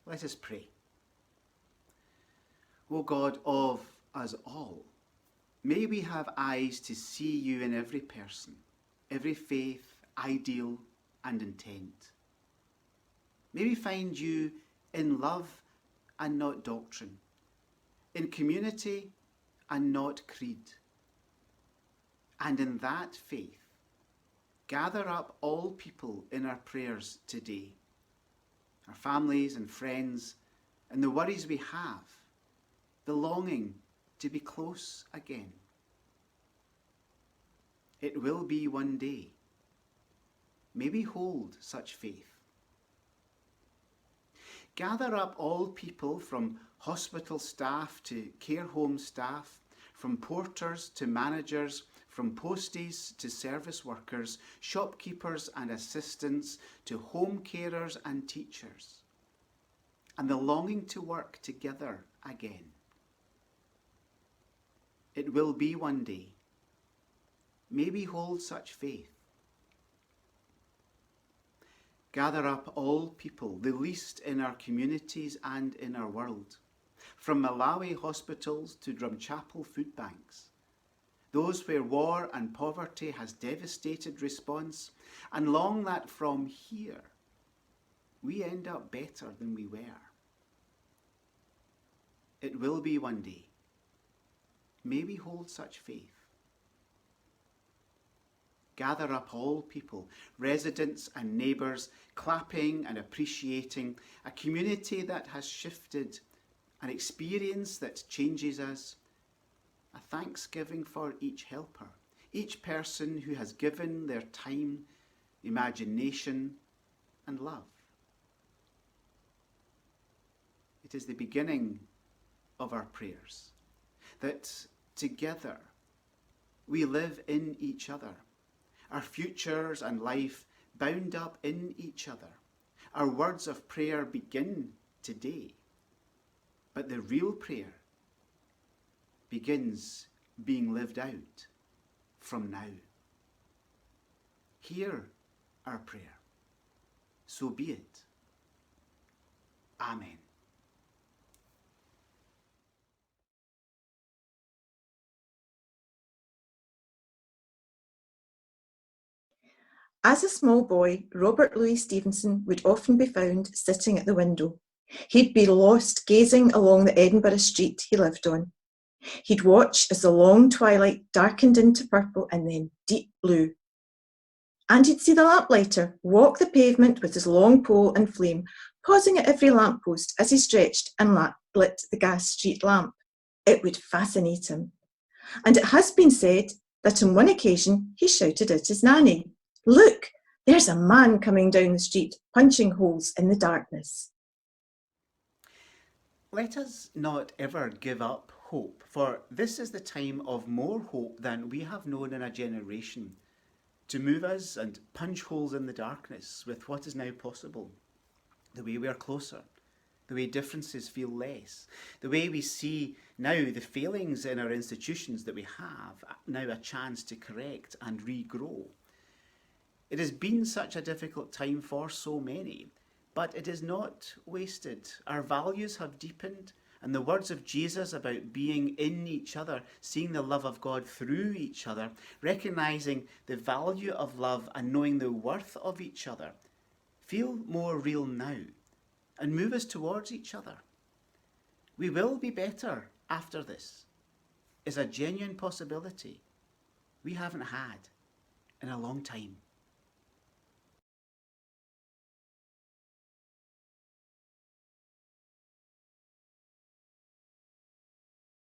Let us pray. O God of us all, may we have eyes to see you in every person, every faith, ideal and intent. May we find you in love and not doctrine, in community and not creed. And in that faith, gather up all people in our prayers today, our families and friends, and the worries we have, the longing to be close again. It will be one day. May we hold such faith. Gather up all people from hospital staff to care home staff, from porters to managers, from posties to service workers, shopkeepers and assistants to home carers and teachers, and the longing to work together again. It will be one day. May we hold such faith. Gather up all people, the least in our communities and in our world, from Malawi hospitals to Drumchapel food banks, those where war and poverty has devastated response, and long that from here we end up better than we were. It will be one day. May we hold such faith. Gather up all people, residents and neighbours, clapping and appreciating a community that has shifted, an experience that changes us, a thanksgiving for each helper, each person who has given their time, imagination and love. It is the beginning of our prayers, that together we live in each other, our futures and life bound up in each other. Our words of prayer begin today, but the real prayer begins being lived out from now. Hear our prayer. So be it. Amen. As a small boy, Robert Louis Stevenson would often be found sitting at the window. He'd be lost gazing along the Edinburgh street he lived on. He'd watch as the long twilight darkened into purple and then deep blue. And he'd see the lamplighter walk the pavement with his long pole and flame, pausing at every lamppost as he stretched and lit the gas street lamp. It would fascinate him. And it has been said that on one occasion he shouted at his nanny, "Look, there's a man coming down the street, punching holes in the darkness." Let us not ever give up hope, for this is the time of more hope than we have known in a generation, to move us and punch holes in the darkness with what is now possible, the way we are closer, the way differences feel less, the way we see now the failings in our institutions that we have now a chance to correct and regrow. It has been such a difficult time for so many, but it is not wasted. Our values have deepened, and the words of Jesus about being in each other, seeing the love of God through each other, recognizing the value of love and knowing the worth of each other, feel more real now and move us towards each other. We will be better after this is a genuine possibility we haven't had in a long time.